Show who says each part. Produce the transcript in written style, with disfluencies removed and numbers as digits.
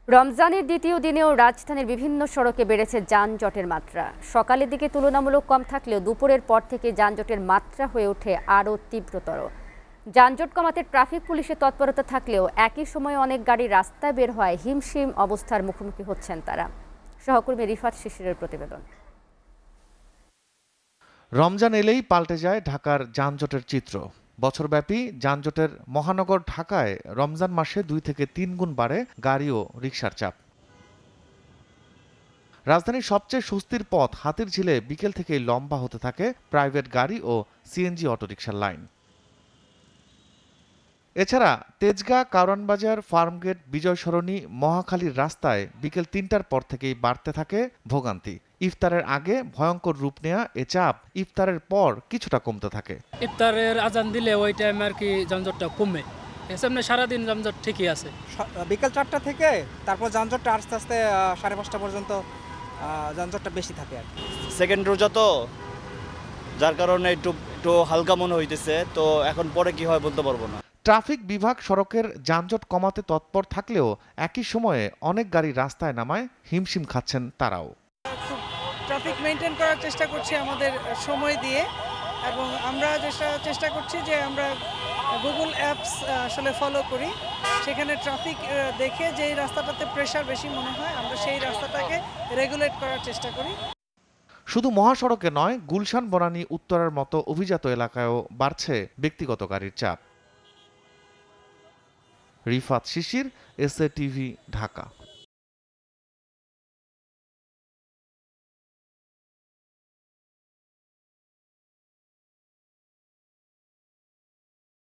Speaker 1: রমজানের দ্বিতীয় দিনেও রাজধানীর বিভিন্ন সড়কে বেড়েছে যানজটের মাত্রা। সকালের দিকে তুলনামূলক কম থাকলেও দুপুরের পর থেকে যানজটের মাত্রা হয়ে ওঠে আরও তীব্রতর। যানজট কমাতে ট্রাফিক পুলিশের তৎপরতা থাকলেও একই সময়ে অনেক গাড়ি রাস্তায় বের হওয়ায় হিমশিম অবস্থার মুখোমুখি হচ্ছেন তারা। সহকর্মী রিফাত শিশিরের প্রতিবেদন।
Speaker 2: রমজান এলেই পাল্টে যায় ঢাকার যানজটের চিত্র। বছরব্যাপী যানজটের মহানগর ঢাকায় রমজান মাসে 2 থেকে 3 গুণ বাড়ে গাড়ি ও রিকশার চাপ। রাজধানীর সবচেয়ে স্বস্তির পথ হাতিরঝিলে বিকেল থেকেই লম্বা হতে থাকে প্রাইভেট গাড়ি ও সিএনজি অটোরিকশার লাইন। এছাড়া তেজগাঁ, কারওয়ানবাজার, ফার্মগেট, বিজয় সরণি, মহাখালীর রাস্তায় বিকেল 3টার পর থেকেই বাড়তে থাকে ভোগান্তি। ইফতারের আগে ভয়ঙ্কর রূপ নেয়া এ চাপ ইফতারের পর কিছুটা কমতে থাকে।
Speaker 3: ইফতারের আজান দিলে ওই টাইমে আর কি যানজটটা কমে। এমনি সারাদিন যানজট ঠিকই আছে।
Speaker 4: বিকেল 4টা থেকে তারপর যানজটটা আস্তে আস্তে 5:30 পর্যন্ত যানজটটা বেশি থাকে আর কি।
Speaker 5: সেকেন্ড রোজা তো, যার কারণে একটু হালকা মনে হইতেছে, তো এখন পরে কি হয় বলতে পারবো না।
Speaker 2: ট্রাফিক বিভাগ সড়কের যানজট কমাতে তৎপর থাকলেও একই সময়ে অনেক গাড়ি রাস্তায় নামায় হিমশিম খাচ্ছেন তারাও।
Speaker 6: ট্রাফিক মেনটেন করার চেষ্টা করছি আমাদের সময় দিয়ে, এবং আমরা চেষ্টা করছি যে আমরা গুগল অ্যাপস আসলে ফলো করি। সেখানে ট্রাফিক দেখে যেই রাস্তাটাতে প্রেশার বেশি মনে হয় আমরা সেই রাস্তাটাকে রেগুলেট করার চেষ্টা করি।
Speaker 2: শুধু মহাসড়কে নয়, গুলশান, বনানী, উত্তরার মতো অভিজাত এলাকায়ও বাড়ছে ব্যক্তিগত গাড়ির চাপ। রিফাত শিশির, এসএ টিভি, ঢাকা।